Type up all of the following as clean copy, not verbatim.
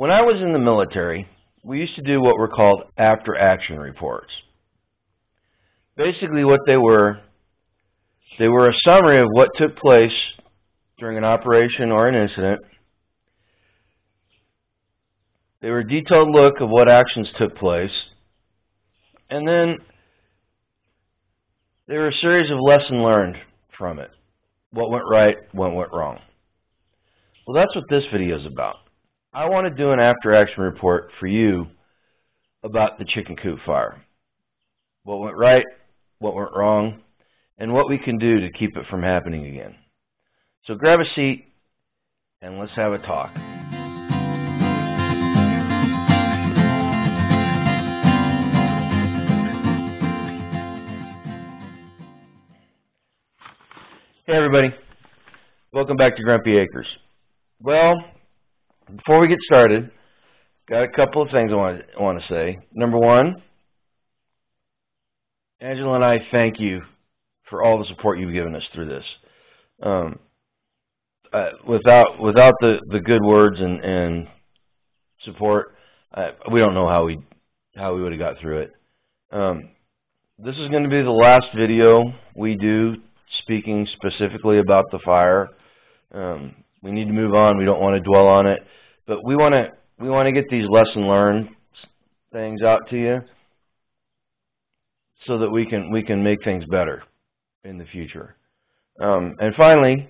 When I was in the military, we used to do what were called after-action reports. Basically what they were a summary of what took place during an operation or an incident. They were a detailed look of what actions took place. And then they were a series of lessons learned from it. What went right, what went wrong. Well, that's what this video is about. I want to do an after-action report for you about the chicken coop fire. What went right, what went wrong, and what we can do to keep it from happening again. So grab a seat and let's have a talk. Hey everybody, welcome back to Grumpy Acres. Well, before we get started, got a couple of things I want to say. Number one, Angela and I thank you for all the support you've given us through this. Without the good words and support, we don't know how we would have got through it. This is going to be the last video we do speaking specifically about the fire. We need to move on. We don't want to dwell on it, but we want to get these lesson learned things out to you so that we can make things better in the future. And finally,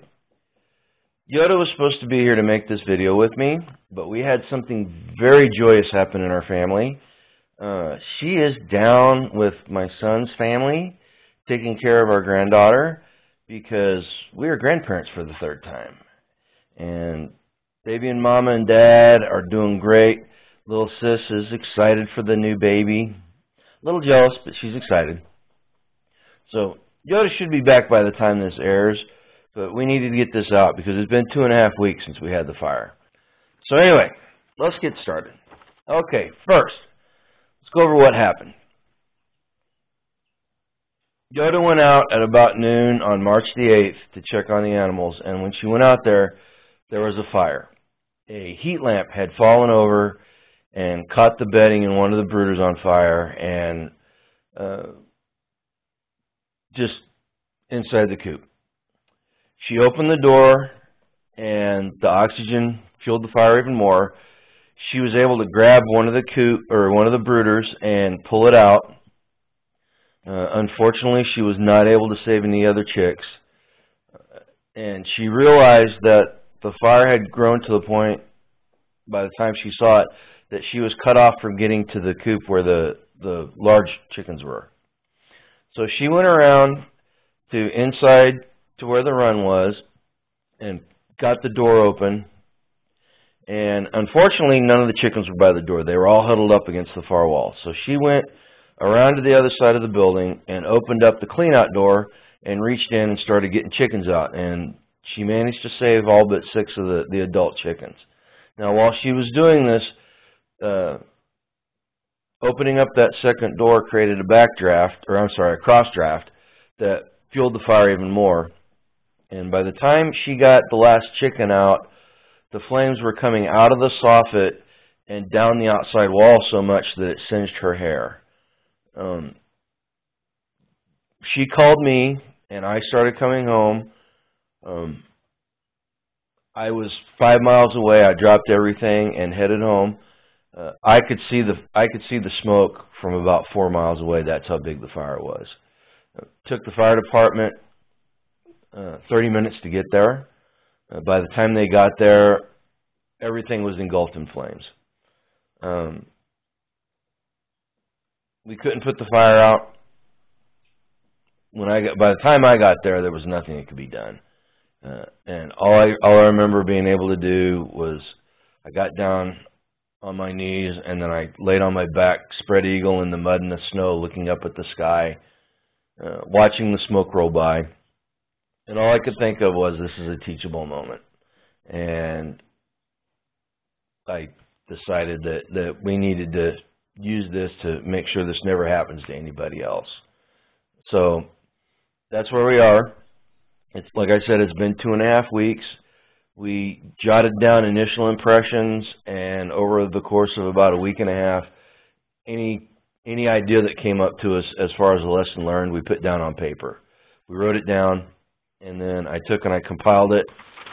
Yoda was supposed to be here to make this video with me, but we had something very joyous happen in our family. She is down with my son's family, taking care of our granddaughter, because we are grandparents for the third time. And baby and mama and dad are doing great. Little sis is excited for the new baby. A little jealous, but she's excited. So Yoda should be back by the time this airs, but we needed to get this out because it's been 2.5 weeks since we had the fire. So anyway, let's get started. Okay, first, let's go over what happened. Yoda went out at about noon on March the 8th to check on the animals, and when she went out there was a fire. A heat lamp had fallen over and caught the bedding in one of the brooders on fire, and just inside the coop. She opened the door, and the oxygen fueled the fire even more. She was able to grab one of the brooders and pull it out. Unfortunately, she was not able to save any other chicks, and she realized that the fire had grown to the point, by the time she saw it, that she was cut off from getting to the coop where the large chickens were. So she went around to inside to where the run was and got the door open, and unfortunately none of the chickens were by the door. They were all huddled up against the far wall. So she went around to the other side of the building and opened up the clean-out door and reached in and started getting chickens out. And she managed to save all but 6 of the adult chickens. Now, while she was doing this, opening up that second door created a cross draft that fueled the fire even more. And by the time she got the last chicken out, the flames were coming out of the soffit and down the outside wall so much that it singed her hair. She called me, and I started coming home. I was 5 miles away. I dropped everything and headed home. I could see the smoke from about 4 miles away. That's how big the fire was. Took the fire department 30 minutes to get there. By the time they got there, everything was engulfed in flames. We couldn't put the fire out. By the time I got there was nothing that could be done. And all I remember being able to do was I got down on my knees and then I laid on my back, spread eagle in the mud and the snow, looking up at the sky, watching the smoke roll by. And all I could think of was, this is a teachable moment. And I decided that we needed to use this to make sure this never happens to anybody else. So that's where we are. It's like I said, it's been 2.5 weeks. We jotted down initial impressions and and over the course of about a week and a half, any idea that came up to us as far as a lesson learned, we put down on paper. We wrote it down, and then I took and I compiled it.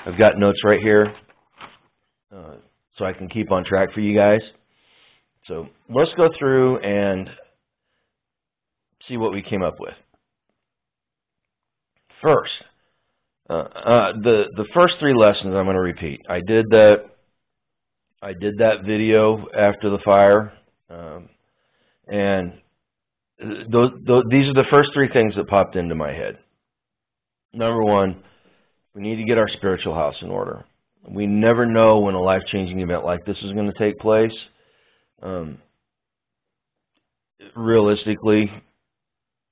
I've got notes right here, so I can keep on track for you guys. So let's go through and see what we came up with. First, the first 3 lessons I'm going to repeat. I did that video after the fire, and these are the first 3 things that popped into my head. Number 1, we need to get our spiritual house in order. We never know when a life-changing event like this is going to take place. Realistically,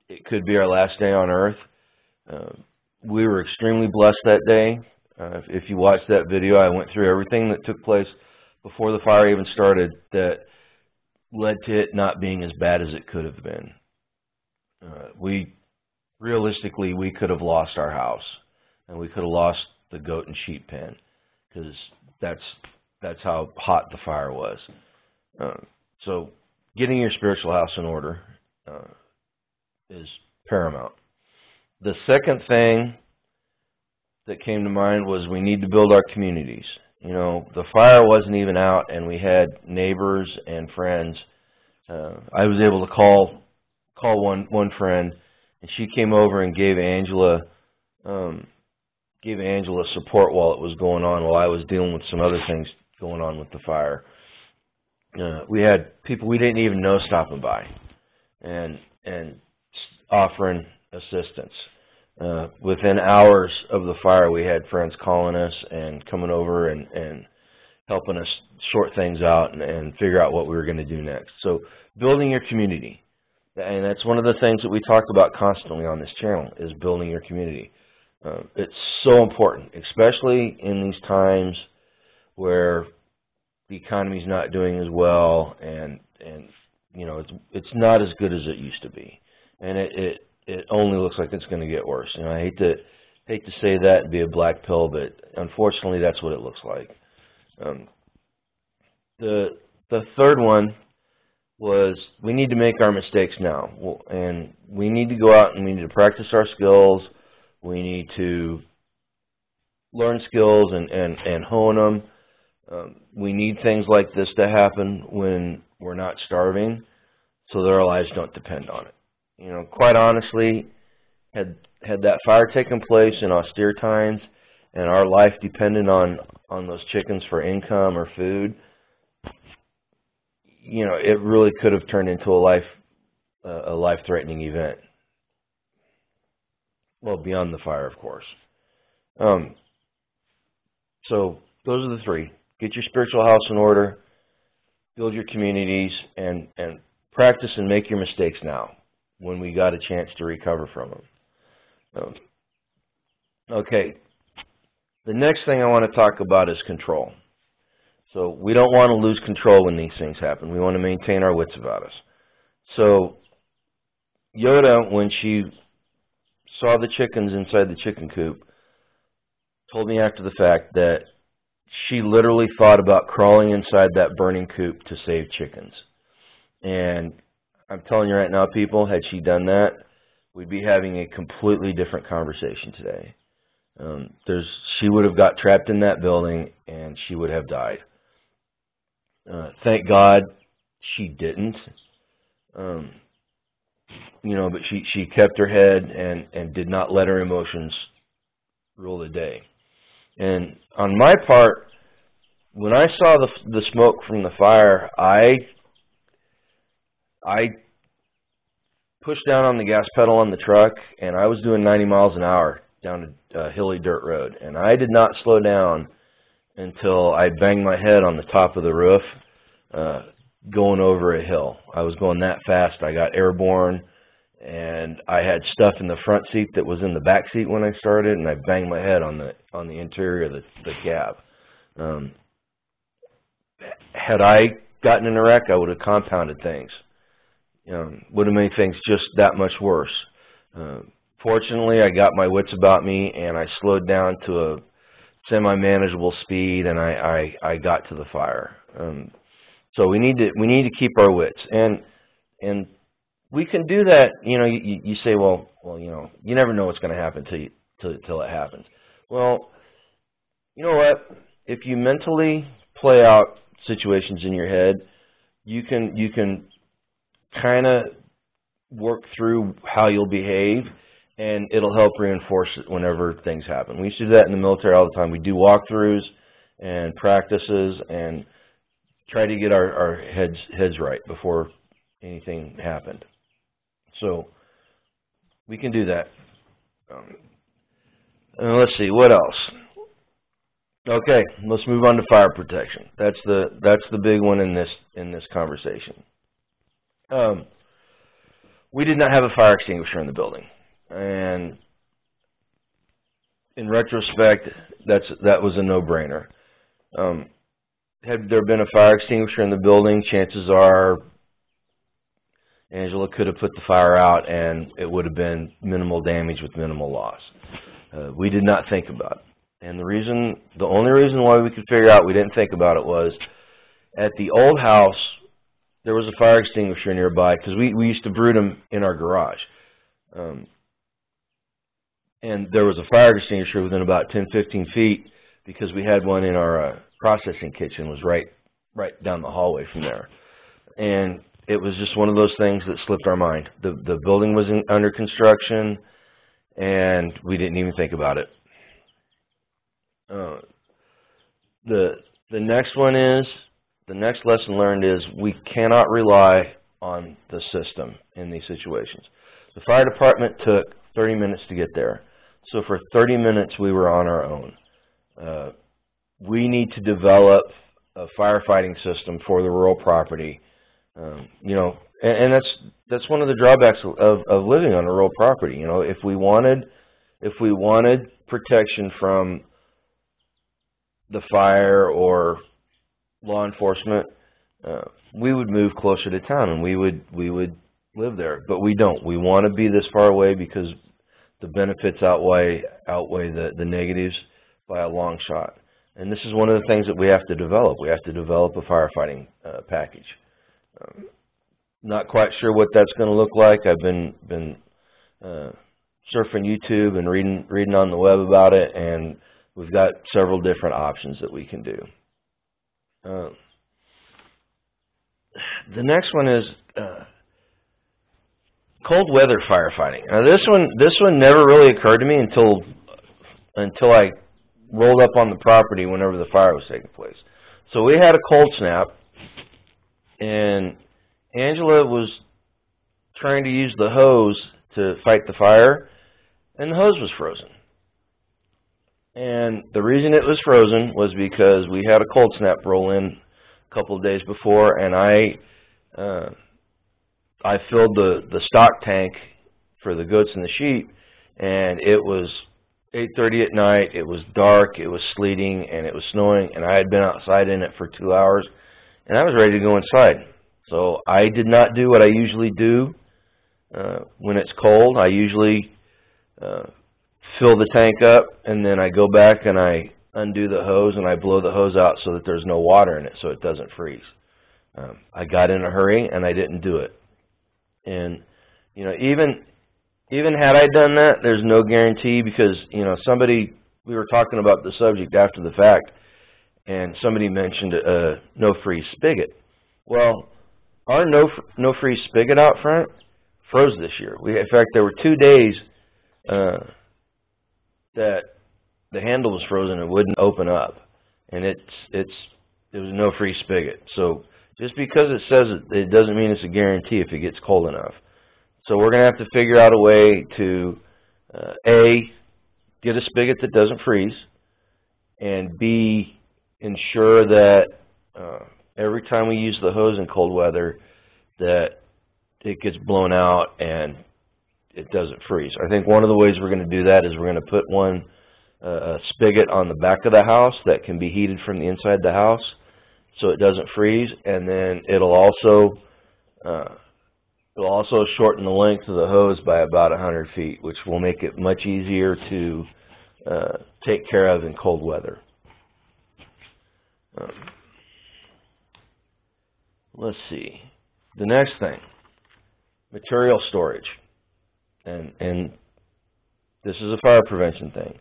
it could be our last day on earth. We were extremely blessed that day. If you watched that video, I went through everything that took place before the fire even started that led to it not being as bad as it could have been. Realistically, we could have lost our house, and we could have lost the goat and sheep pen, because that's how hot the fire was. So getting your spiritual house in order is paramount. The second thing that came to mind was we need to build our communities. You know, the fire wasn't even out, and we had neighbors and friends. I was able to call one friend, and she came over and gave Angela support while it was going on, while I was dealing with some other things going on with the fire. We had people we didn't even know stopping by and offering assistance. Within hours of the fire, we had friends calling us and coming over and helping us sort things out and figure out what we were going to do next. So building your community. And that's one of the things that we talked about constantly on this channel, is building your community. It's so important, especially in these times where the economy's not doing as well, and you know, it's not as good as it used to be, and it only looks like it's going to get worse. You know, I hate to say that and be a black pill, but unfortunately, that's what it looks like. The third one was we need to make our mistakes now, and we need to go out and we need to practice our skills. We need to learn skills and hone them. We need things like this to happen when we're not starving, so that our lives don't depend on it. You know, quite honestly, had that fire taken place in austere times and our life depended on those chickens for income or food, you know, it really could have turned into a life-threatening event. Well, beyond the fire, of course. So those are the 3. Get your spiritual house in order, build your communities, and practice and make your mistakes now when we got a chance to recover from them. Okay, the next thing I want to talk about is control. So we don't want to lose control when these things happen. We want to maintain our wits about us. So Yoda, when she saw the chickens inside the chicken coop, told me after the fact that she literally thought about crawling inside that burning coop to save chickens. And I'm telling you right now, people, had she done that, we'd be having a completely different conversation today. She would have got trapped in that building, and she would have died. Thank God she didn't. You know, but she kept her head and did not let her emotions rule the day. And on my part, when I saw the smoke from the fire, I pushed down on the gas pedal on the truck, and I was doing 90 miles an hour down a hilly dirt road. And I did not slow down until I banged my head on the top of the roof going over a hill. I was going that fast. I got airborne, and I had stuff in the front seat that was in the back seat when I started, and I banged my head on the interior of the cab. Had I gotten in a wreck, I would have compounded things. Would have made things just that much worse. Fortunately, I got my wits about me, and I slowed down to semi-manageable speed, and I got to the fire. So we need to keep our wits, and we can do that. You know, you say, well, you know, you never know what's going to happen till it happens. Well, you know what? If you mentally play out situations in your head, you can kind of work through how you'll behave, and it'll help reinforce it whenever things happen. We used to do that in the military all the time. We do walkthroughs and practices and try to get our heads right before anything happened. So we can do that. And let's see, what else? Okay, let's move on to fire protection. That's the big one in this conversation. We did not have a fire extinguisher in the building, and in retrospect, that was a no-brainer. Had there been a fire extinguisher in the building, chances are Angela could have put the fire out, and it would have been minimal damage with minimal loss. We did not think about it. And the only reason why we could figure out we didn't think about it was at the old house, there was a fire extinguisher nearby because we used to brew them in our garage. And there was a fire extinguisher within about 10, 15 feet because we had one in our processing kitchen, was right down the hallway from there. And it was just one of those things that slipped our mind. The building was under construction, and we didn't even think about it. The next lesson learned is we cannot rely on the system in these situations. The fire department took 30 minutes to get there. So for 30 minutes we were on our own. We need to develop a firefighting system for the rural property. You know, and that's one of the drawbacks of living on a rural property. You know, if we wanted protection from the fire or law enforcement, we would move closer to town and we would live there. But we don't. We want to be this far away because the benefits outweigh the negatives by a long shot. And this is one of the things that we have to develop. We have to develop a firefighting package. Not quite sure what that's going to look like. I've been surfing YouTube and reading on the web about it, and we've got several different options that we can do. The next one is cold weather firefighting. Now this one never really occurred to me until I rolled up on the property whenever the fire was taking place. So we had a cold snap, and Angela was trying to use the hose to fight the fire, and the hose was frozen. And the reason it was frozen was because we had a cold snap roll in a couple of days before, and I filled the stock tank for the goats and the sheep, and it was 8:30 at night, it was dark, it was sleeting, and it was snowing, and I had been outside in it for 2 hours, and I was ready to go inside. So I did not do what I usually do when it's cold. I usually fill the tank up, and then I go back and I undo the hose and I blow the hose out so that there's no water in it so it doesn't freeze. I got in a hurry and I didn't do it. And, you know, even had I done that, there's no guarantee because, you know, we were talking about the subject after the fact, and somebody mentioned a no-freeze spigot. Well, our no-freeze spigot out front froze this year. In fact, there were 2 days that the handle was frozen and wouldn't open up, and it was a no-freeze spigot. So just because it says it doesn't mean it's a guarantee if it gets cold enough. So we're going to have to figure out a way to A, get a spigot that doesn't freeze, and B, ensure that every time we use the hose in cold weather that it gets blown out and it doesn't freeze. I think one of the ways we're going to do that is we're going to put a spigot on the back of the house that can be heated from the inside the house so it doesn't freeze, and then it'll also shorten the length of the hose by about 100 feet, which will make it much easier to take care of in cold weather. Let's see. The next thing, material storage. And this is a fire prevention thing.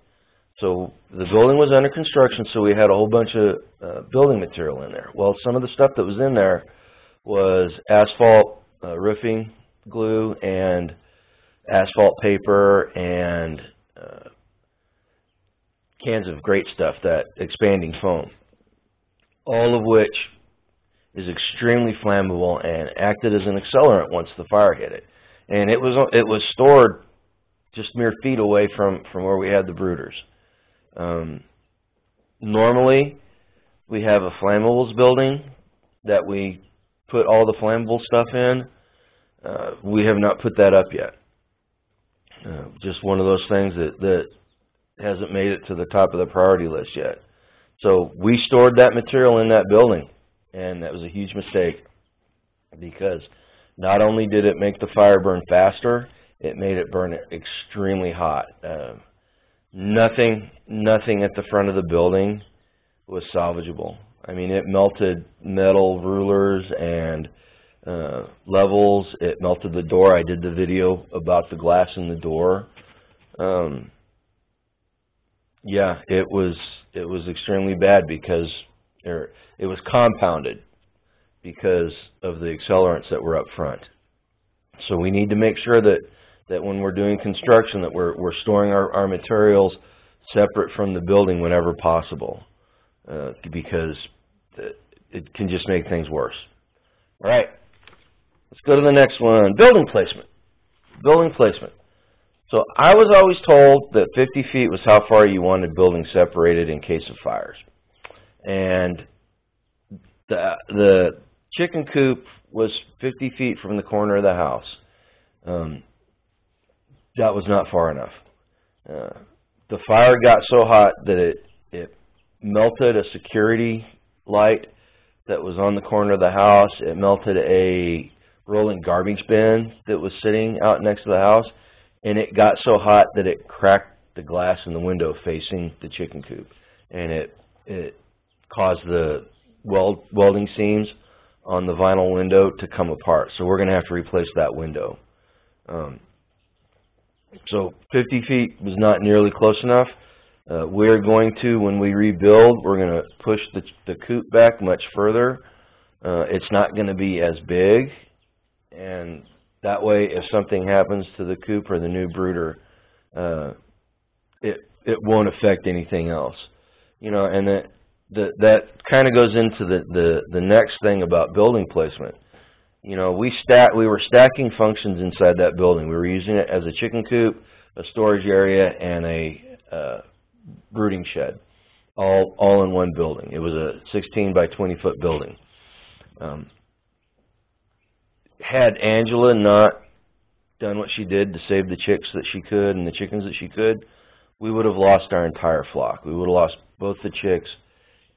So the building was under construction, so we had a whole bunch of building material in there. Well, some of the stuff that was in there was asphalt roofing glue and asphalt paper and cans of great stuff, that expanding foam, all of which is extremely flammable and acted as an accelerant once the fire hit it. And it was stored just mere feet away from where we had the brooders. Normally, we have a flammables building that we put all the flammable stuff in. We have not put that up yet. Just one of those things that hasn't made it to the top of the priority list yet. So we stored that material in that building, and that was a huge mistake, because not only did it make the fire burn faster, it made it burn extremely hot. Nothing at the front of the building was salvageable. I mean, it melted metal rulers and levels. It melted the door. I did the video about the glass in the door. Yeah, it was extremely bad because it was compounded because of the accelerants that were up front. So we need to make sure that when we're doing construction, that we're storing our materials separate from the building whenever possible, because it can just make things worse. All right, let's go to the next one, building placement. Building placement. So I was always told that 50 feet was how far you wanted buildings separated in case of fires. And the chicken coop was 50 feet from the corner of the house. That was not far enough. The fire got so hot that it melted a security light that was on the corner of the house. It melted a rolling garbage bin that was sitting out next to the house. And it got so hot that it cracked the glass in the window facing the chicken coop. And it caused the welding seams on the vinyl window to come apart. So we're going to have to replace that window. So 50 feet was not nearly close enough. We're going to, when we rebuild, we're going to push the coop back much further. It's not going to be as big. And that way, if something happens to the coop or the new brooder, it won't affect anything else. You know, and that kind of goes into the next thing about building placement. You know, we were stacking functions inside that building. We were using it as a chicken coop, a storage area, and a brooding shed, all in one building. It was a 16 by 20 foot building. Had Angela not done what she did to save the chicks that she could and the chickens that she could, we would have lost our entire flock. We would have lost both the chicks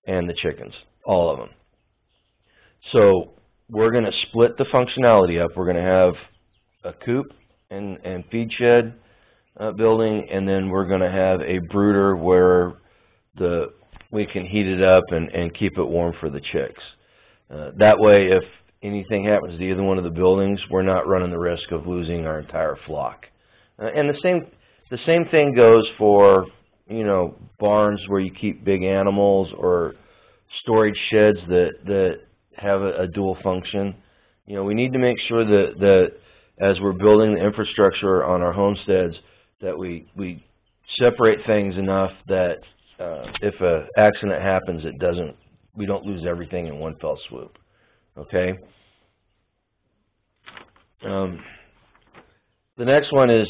and the chickens, all of them. So we're going to split the functionality up. We're going to have a coop and feed shed building, and then we're going to have a brooder where we can heat it up and keep it warm for the chicks. That way, if anything happens to either one of the buildings, we're not running the risk of losing our entire flock. And the same thing goes for, you know, barns where you keep big animals, or storage sheds that have a dual function. You know, we need to make sure that as we're building the infrastructure on our homesteads, that we separate things enough that if an accident happens, we don't lose everything in one fell swoop. Okay. The next one is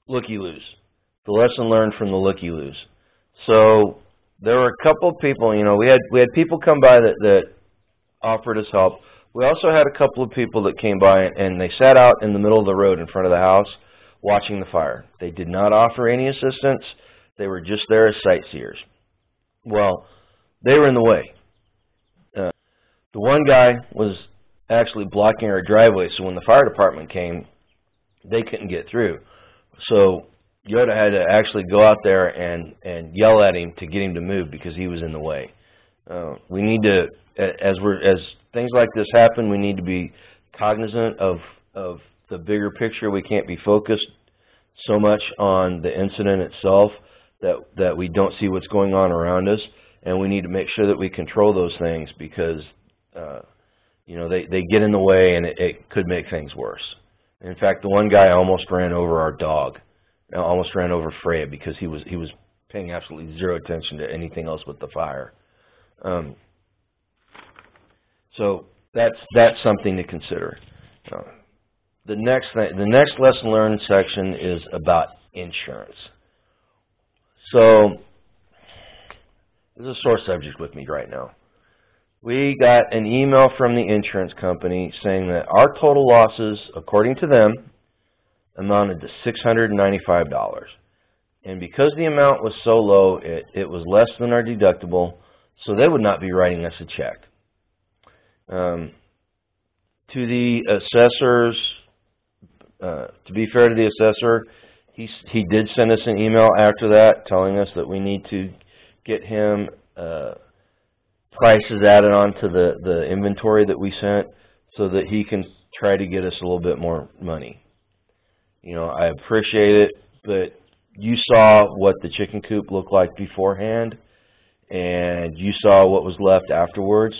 looky-loos. The lesson learned from the looky-loos. So there were a couple of people. You know, we had people come by that offered us help. We also had a couple of people that came by and they sat out in the middle of the road in front of the house watching the fire. They did not offer any assistance. They were just there as sightseers. Well, they were in the way. The one guy was actually blocking our driveway, so when the fire department came, they couldn't get through. So Yoda had to actually go out there and yell at him to get him to move because he was in the way. We need to, as things like this happen, we need to be cognizant of the bigger picture. We can't be focused so much on the incident itself that we don't see what's going on around us, and we need to make sure that we control those things because they get in the way and it could make things worse. In fact, the one guy almost ran over our dog, almost ran over Freya because he was paying absolutely zero attention to anything else but the fire. So that's something to consider. The next lesson learned section is about insurance. So this is a sore subject with me right now. We got an email from the insurance company saying that our total losses, according to them, amounted to $695. And because the amount was so low, it was less than our deductible, so they would not be writing us a check. To the assessors, to be fair to the assessor, he did send us an email after that telling us that we need to get him prices added onto the inventory that we sent so that he can try to get us a little bit more money. I appreciate it, but you saw what the chicken coop looked like beforehand, and you saw what was left afterwards,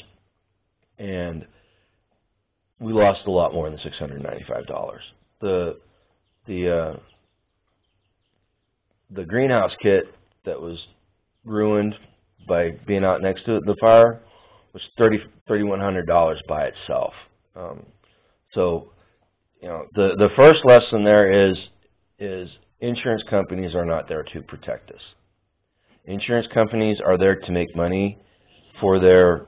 and we lost a lot more than $695. The greenhouse kit that was ruined by being out next to the fire was $3,100 by itself. So, the first lesson there is insurance companies are not there to protect us. Insurance companies are there to make money for their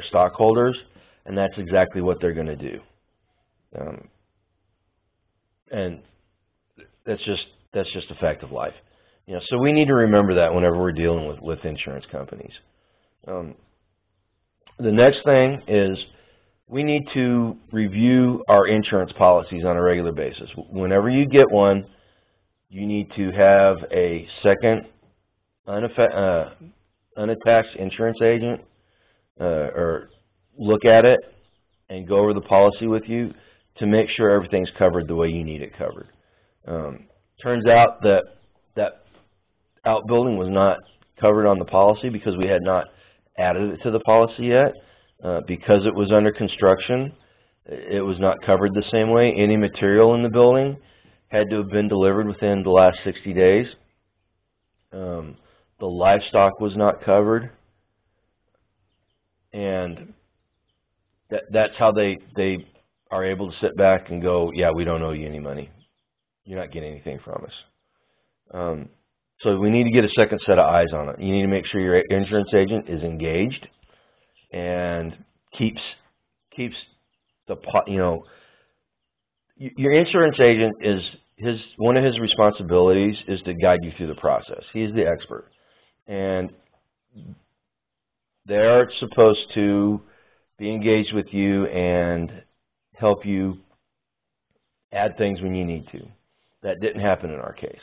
stockholders, and that's exactly what they're going to do. And that's just a fact of life. So we need to remember that whenever we're dealing with insurance companies. The next thing is we need to review our insurance policies on a regular basis. Whenever you get one, you need to have a second unattached insurance agent or look at it and go over the policy with you to make sure everything's covered the way you need it covered. Turns out that outbuilding was not covered on the policy because we had not added it to the policy yet. Because it was under construction, it was not covered the same way. Any material in the building had to have been delivered within the last 60 days. The livestock was not covered. And that's how they are able to sit back and go, yeah, we don't owe you any money. You're not getting anything from us. So we need to get a second set of eyes on it. You need to make sure your insurance agent is engaged and keeps the, your insurance agent is one of his responsibilities is to guide you through the process. He's the expert. And they're supposed to be engaged with you and help you add things when you need to. That didn't happen in our case.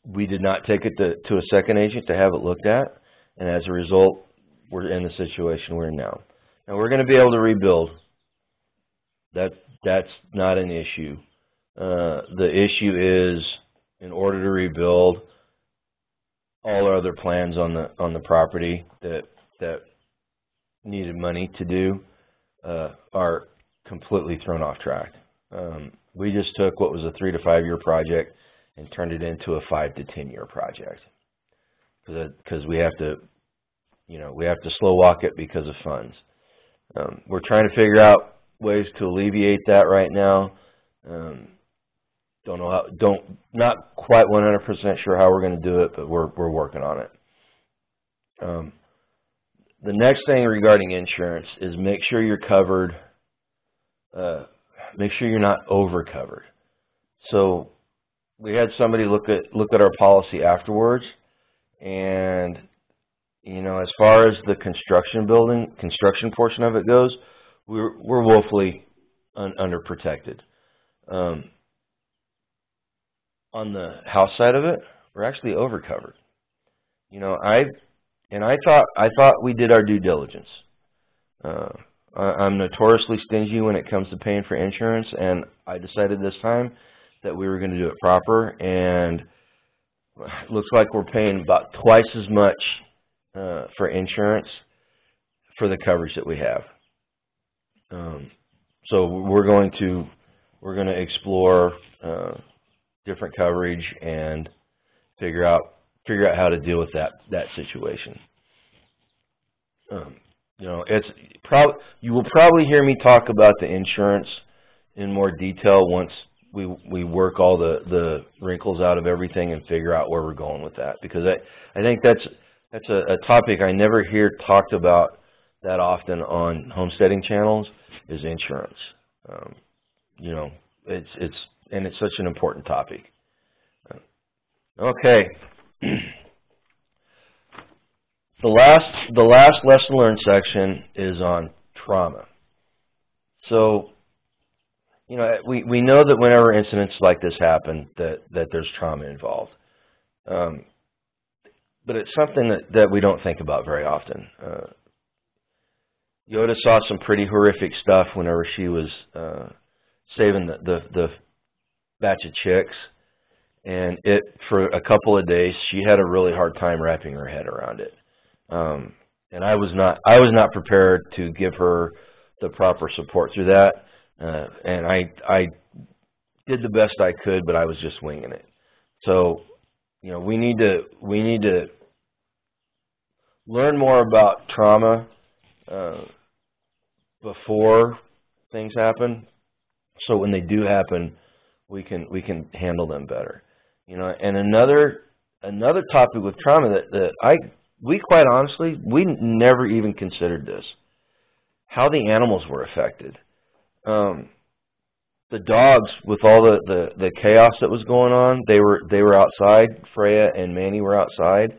We did not take it to a second agent to have it looked at, and as a result, we're in the situation we're in now. Now, we're going to be able to rebuild. That's not an issue. The issue is, in order to rebuild, all our other plans on the property that needed money to do are completely thrown off track. We just took what was a 3 to 5 year project and turned it into a 5 to 10 year project because we have to, we have to slow walk it because of funds. We're trying to figure out ways to alleviate that right now. Don't know how. Not quite 100% sure how we're going to do it, but we're working on it. The next thing regarding insurance is make sure you're covered. Make sure you're not over covered. So we had somebody look at our policy afterwards, and as far as the construction portion of it goes, we're woefully underprotected. on the house side of it, we're actually overcovered. You know, I thought we did our due diligence. I'm notoriously stingy when it comes to paying for insurance, and I decided this time that we were going to do it proper, and it looks like we're paying about twice as much for insurance for the coverage that we have. So we're going to explore different coverage and figure out how to deal with that situation. You know, you will probably hear me talk about the insurance in more detail once we work all the wrinkles out of everything and figure out where we're going with that, because I think that's a topic I never hear talked about that often on homesteading channels, is insurance. You know, it's such an important topic. Okay. The last lesson learned section is on trauma. So, you know, we know that whenever incidents like this happen, that there's trauma involved. But it's something that we don't think about very often. Yoda saw some pretty horrific stuff whenever she was saving the batch of chicks, and for a couple of days she had a really hard time wrapping her head around it. And I was not prepared to give her the proper support through that, and I did the best I could, but I was just winging it. So, you know, we need to learn more about trauma before things happen, so when they do happen, we can handle them better. You know, and another topic with trauma that we quite honestly, we never even considered this: how the animals were affected. The dogs, with all the chaos that was going on, they were outside. Freya and Manny were outside,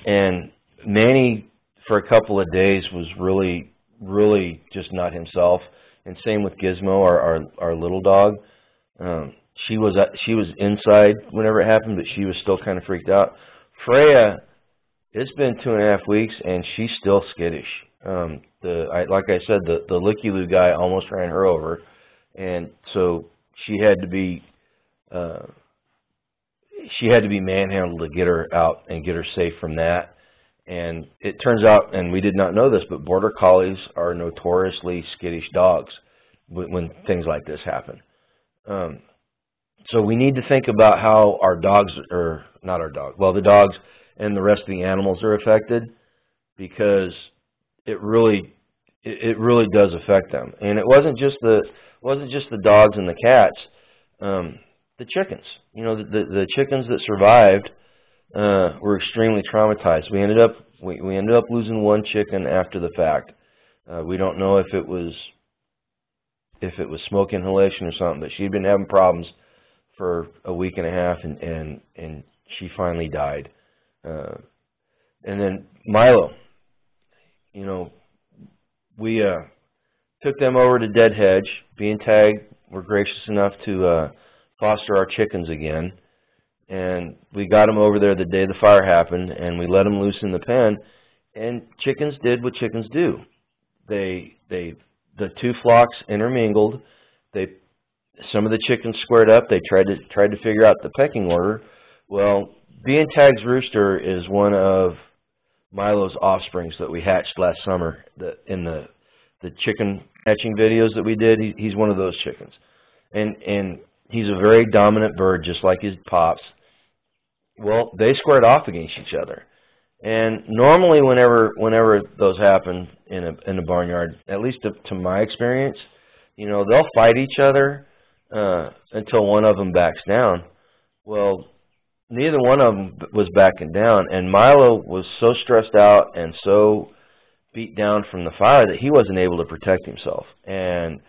and Manny for a couple of days was really just not himself. And same with Gizmo, our little dog. She was inside whenever it happened, but she was still kind of freaked out. Freya, it's been 2.5 weeks, and she's still skittish. Like I said, the Licky-Loo guy almost ran her over, and so she had to be manhandled to get her out and get her safe from that. And it turns out, and we did not know this, but border collies are notoriously skittish dogs when things like this happen. So we need to think about how our dogs, or not our dogs, well, the dogs and the rest of the animals are affected, because it really does affect them. And it wasn't just the dogs and the cats, the chickens. You know, the chickens that survived were extremely traumatized. We ended up losing one chicken after the fact. We don't know if it was smoke inhalation or something, but she'd been having problems for a week and a half, and she finally died. And then Milo, you know, we took them over to Dead Hedge. B and Tag were gracious enough to foster our chickens again, and we got them over there the day the fire happened, and we let them loose in the pen, and chickens did what chickens do. The two flocks intermingled. Some of the chickens squared up. They tried to figure out the pecking order. Well, B and Tag's rooster is one of Milo's offsprings that we hatched last summer. In the chicken hatching videos that we did, he's one of those chickens, and he's a very dominant bird, just like his pops. Well, they squared off against each other, and normally whenever those happen in a barnyard, at least to my experience, you know, they'll fight each other until one of them backs down. Well, neither one of them was backing down, and Milo was so stressed out and so beat down from the fire that he wasn't able to protect himself. And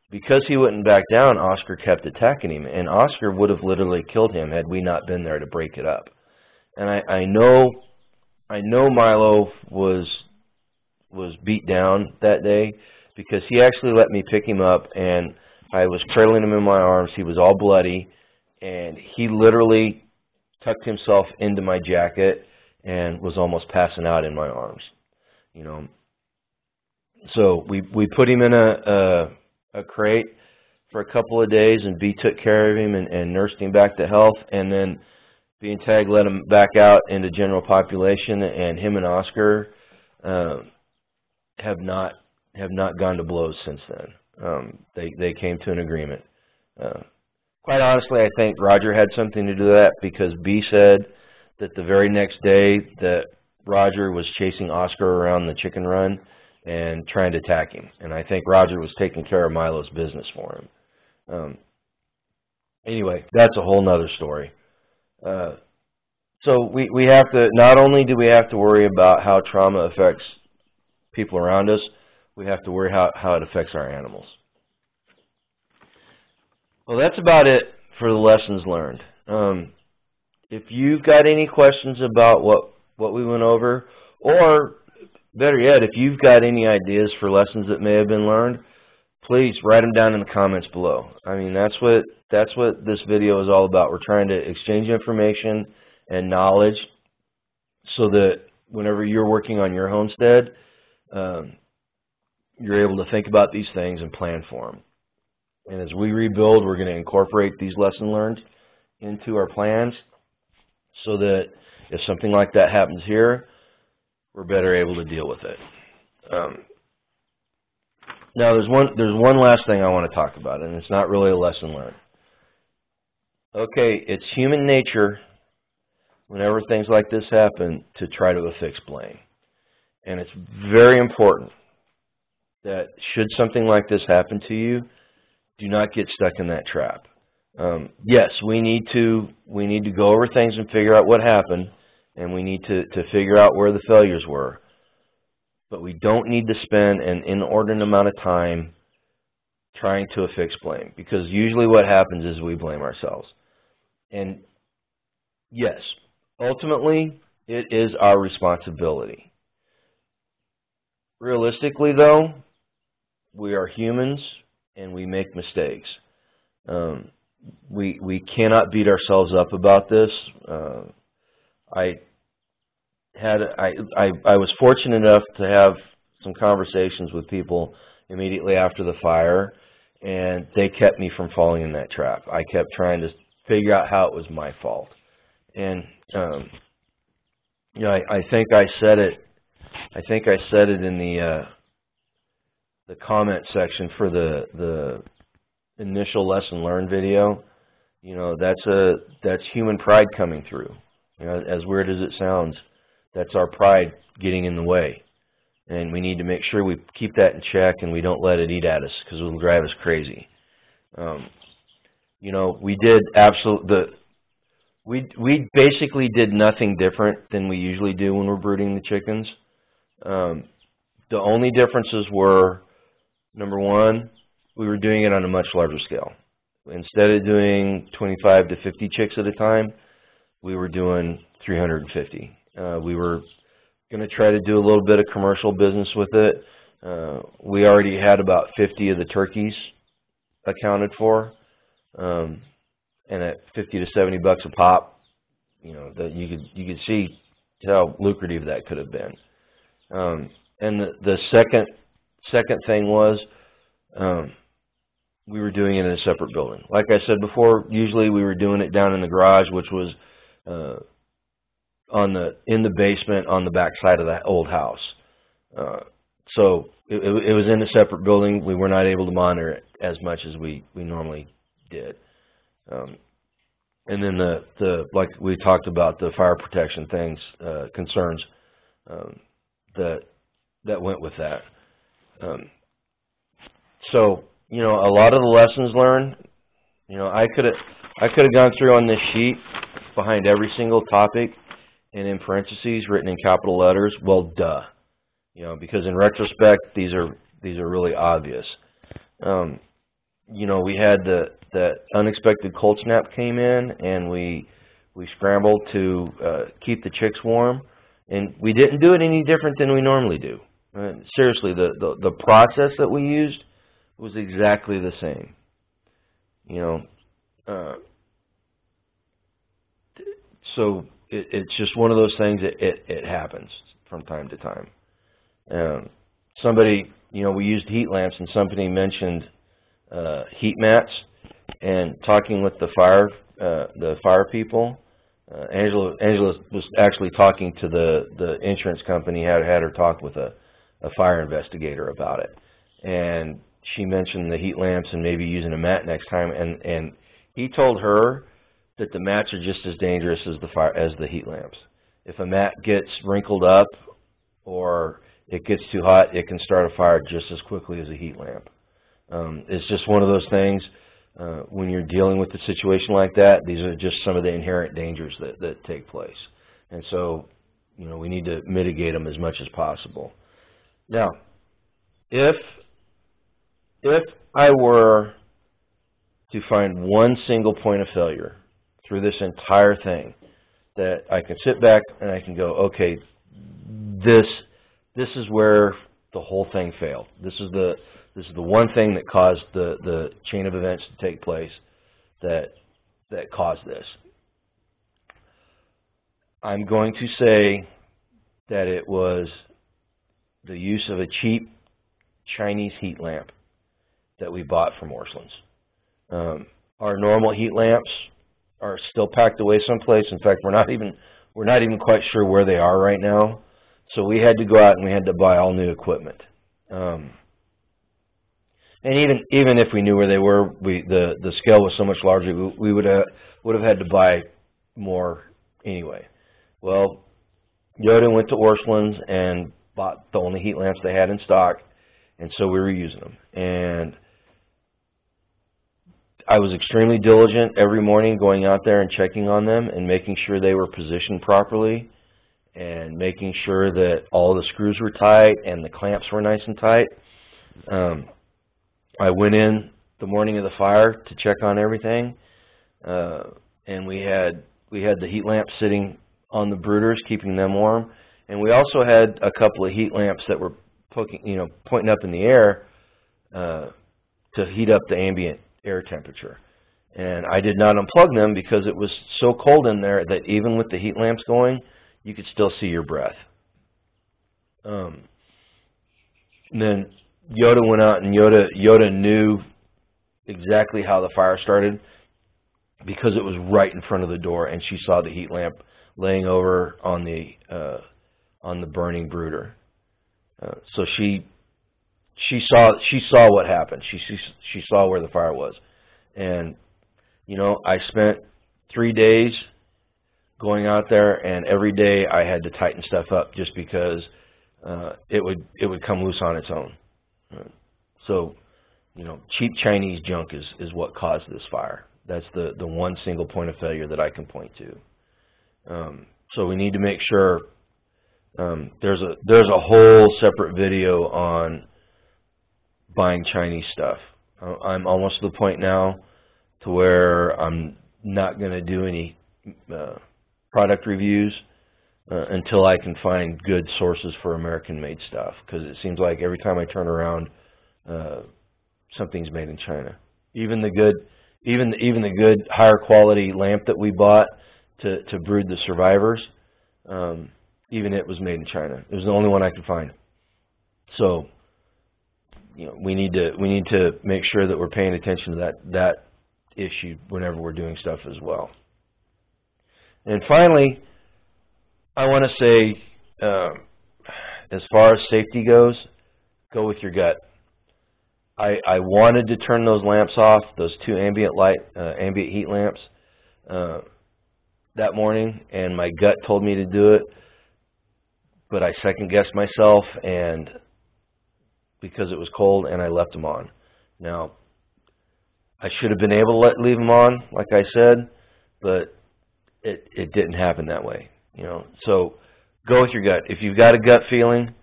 because he wouldn't back down, Oscar kept attacking him, and Oscar would have literally killed him had we not been there to break it up. And I know Milo was beat down that day, because he actually let me pick him up, and I was cradling him in my arms. He was all bloody, and he literally tucked himself into my jacket and was almost passing out in my arms. You know, so we put him in a crate for a couple of days, and B took care of him and nursed him back to health, and then B and Tag let him back out into general population, and him and Oscar have not gone to blows since then. They came to an agreement. Quite honestly, I think Roger had something to do with that, because B said that the very next day that Roger was chasing Oscar around the chicken run and trying to attack him. And I think Roger was taking care of Milo's business for him. Anyway, that's a whole nother story. So we have to, not only do we have to worry about how trauma affects people around us, we have to worry how it affects our animals. Well, that's about it for the lessons learned. If you've got any questions about what we went over, or better yet, if you've got any ideas for lessons that may have been learned, please write them down in the comments below. I mean, that's what this video is all about. We're trying to exchange information and knowledge so that whenever you're working on your homestead, you're able to think about these things and plan for them. And as we rebuild, we're going to incorporate these lessons learned into our plans so that if something like that happens here, we're better able to deal with it. Now, there's one last thing I want to talk about, and it's not really a lesson learned. Okay, it's human nature, whenever things like this happen, to try to affix blame. And it's very important that should something like this happen to you, do not get stuck in that trap. Yes, we need to go over things and figure out what happened, and we need to figure out where the failures were. But we don't need to spend an inordinate amount of time trying to affix blame, because usually what happens is we blame ourselves. And yes, ultimately, it is our responsibility. Realistically, though, we are humans and we make mistakes. We cannot beat ourselves up about this. I was fortunate enough to have some conversations with people immediately after the fire, and they kept me from falling in that trap. I kept trying to figure out how it was my fault. And you know, I think I said it. I think I said it in the comment section for the initial lesson learned video. You know, that's human pride coming through. You know, as weird as it sounds, that's our pride getting in the way, and we need to make sure we keep that in check and we don't let it eat at us, because it will drive us crazy. You know, we basically did nothing different than we usually do when we're brooding the chickens. The only differences were, number one, we were doing it on a much larger scale. Instead of doing 25 to 50 chicks at a time, we were doing 350. We were going to try to do a little bit of commercial business with it. We already had about 50 of the turkeys accounted for, and at 50 to 70 bucks a pop, you know, that you could see how lucrative that could have been. And the second thing was, we were doing it in a separate building. Like I said before, usually we were doing it down in the garage, which was in the basement on the back side of that old house. So it was in a separate building. We were not able to monitor it as much as we normally did. And then like we talked about, the fire protection things, concerns that went with that. So, you know, a lot of the lessons learned, you know, I could have gone through on this sheet behind every single topic and in parentheses written in capital letters, well, duh. You know, because in retrospect, these are really obvious. You know, we had that unexpected cold snap came in, and we scrambled to keep the chicks warm, and we didn't do it any different than we normally do. Seriously, the process that we used was exactly the same. You know, So it's just one of those things that it happens from time to time. Somebody, you know, we used heat lamps, and somebody mentioned heat mats. And talking with the fire people, Angela was actually talking to the insurance company. Had her talk with a fire investigator about it, and she mentioned the heat lamps and maybe using a mat next time. And he told her that the mats are just as dangerous as the heat lamps. If a mat gets wrinkled up or it gets too hot, it can start a fire just as quickly as a heat lamp. It's just one of those things. When you're dealing with a situation like that, these are just some of the inherent dangers that take place. And so, you know, we need to mitigate them as much as possible. Now, if I were to find one single point of failure through this entire thing, that I can sit back and I can go, okay, this is where the whole thing failed. This is the one thing that caused the chain of events to take place that caused this. I'm going to say that it was the use of a cheap Chinese heat lamp that we bought from Orscheln's. Our normal heat lamps are still packed away someplace. In fact, we're not even quite sure where they are right now. So we had to go out and we had to buy all new equipment. And even if we knew where they were, the scale was so much larger, we would have had to buy more anyway. Well, Yoda went to Orscheln's and bought the only heat lamps they had in stock, and so we were using them. And I was extremely diligent every morning going out there and checking on them and making sure they were positioned properly and making sure that all the screws were tight and the clamps were nice and tight. I went in the morning of the fire to check on everything, and we had the heat lamps sitting on the brooders, keeping them warm, and we also had a couple of heat lamps that were pointing up in the air to heat up the ambient air temperature. And I did not unplug them because it was so cold in there that even with the heat lamps going, you could still see your breath. And then Yoda went out, and Yoda knew exactly how the fire started because it was right in front of the door, and she saw the heat lamp laying over on the burning brooder. So she saw what happened. She saw where the fire was, and you know, I spent 3 days going out there, and every day I had to tighten stuff up just because it would come loose on its own. So, you know, cheap Chinese junk is what caused this fire. That's the one single point of failure that I can point to. So we need to make sure there's a whole separate video on buying Chinese stuff. I'm almost to the point now to where I'm not going to do any product reviews until I can find good sources for American-made stuff, because it seems like every time I turn around, something's made in China. Even the good higher quality lamp that we bought to brood the survivors, even it was made in China. It was the only one I could find. So, you know, we need to make sure that we're paying attention to that issue whenever we're doing stuff as well. And finally, I want to say, as far as safety goes, go with your gut. I wanted to turn those lamps off, those two ambient heat lamps, that morning, and my gut told me to do it, but I second-guessed myself, and because it was cold, and I left them on. Now, I should have been able to leave them on, like I said, but it didn't happen that way. You know, so go with your gut. If you've got a gut feeling,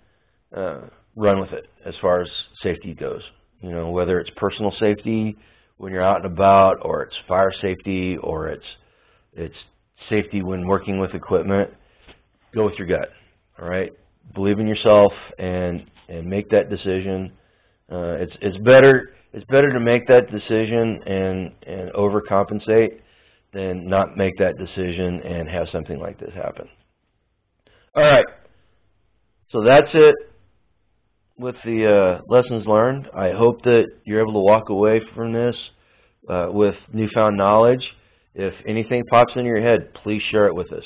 run with it as far as safety goes. You know, whether it's personal safety when you're out and about, or it's fire safety, or it's safety when working with equipment, go with your gut. All right, believe in yourself and make that decision. It's better to make that decision and overcompensate than not make that decision and have something like this happen. All right. So that's it with the lessons learned. I hope that you're able to walk away from this with newfound knowledge. If anything pops into your head, please share it with us.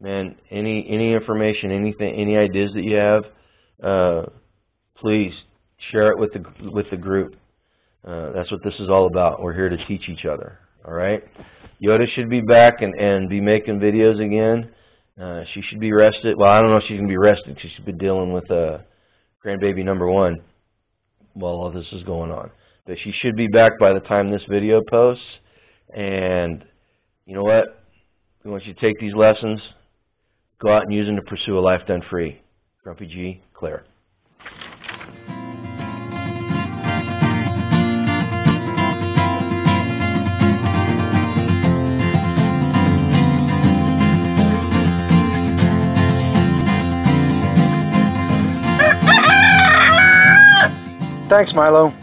Man, any information, any ideas that you have, please share it with the group. That's what this is all about. We're here to teach each other. All right. Yoda should be back and be making videos again. She should be rested. Well, I don't know if she's gonna be rested because she's been dealing with grandbaby number 1 while all this is going on. But she should be back by the time this video posts. And you know what? We want you to take these lessons, go out and use them to pursue a life done free. Grumpy G, Claire. Thanks, Milo.